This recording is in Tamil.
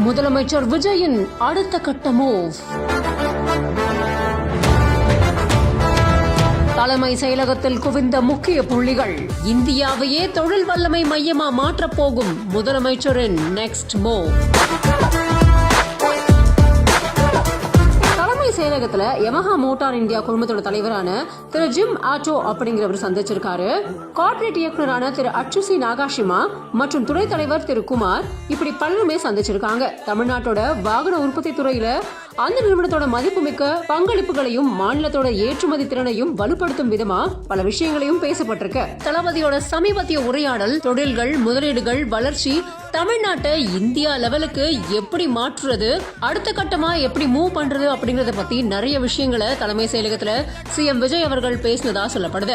முதலமைச்சர் விஜயின் அடுத்த கட்ட மூவ். தலைமை செயலகத்தில் குவிந்த முக்கிய புள்ளிகள். இந்தியாவையே தொழில் வல்லமை மையமா மாற்றப் போகும் முதலமைச்சரின் நெக்ஸ்ட் மூவ். செயலகத்துல யமஹா மோட்டார் இந்தியா குழுமத்தோட தலைவரான திரு ஜிம் ஆட்டோ அப்படிங்கிறவர் சந்திச்சிருக்காரு. கார்ப்பரேட் இயக்குநரான திரு அச்சுசி நாகாஷிமா மற்றும் துணைத் தலைவர் திரு குமார் இப்படி பலருமே சந்திச்சிருக்காங்க. தமிழ்நாட்டோட வாகன உற்பத்தி துறையில அந்த நிறுவனத்தோட மதிப்புமிக்க பங்களிப்புகளையும் மாநிலத்தோட ஏற்றுமதி திறனையும் வலுப்படுத்தும் விதமா பல விஷயங்களையும் பேசப்பட்டிருக்கு. தளபதியோட சமீபத்திய உரையாடல் தொழில்கள், முதலீடுகள், வளர்ச்சி, தமிழ்நாட்டை இந்தியா லெவலுக்கு எப்படி மாற்றுறது, அடுத்த கட்டமா எப்படி மூவ் பண்றது அப்படிங்கறத பத்தி நிறைய விஷயங்களை தலைமை செயலகத்துல சிஎம் விஜய் அவர்கள் பேசினதா சொல்லப்படுது.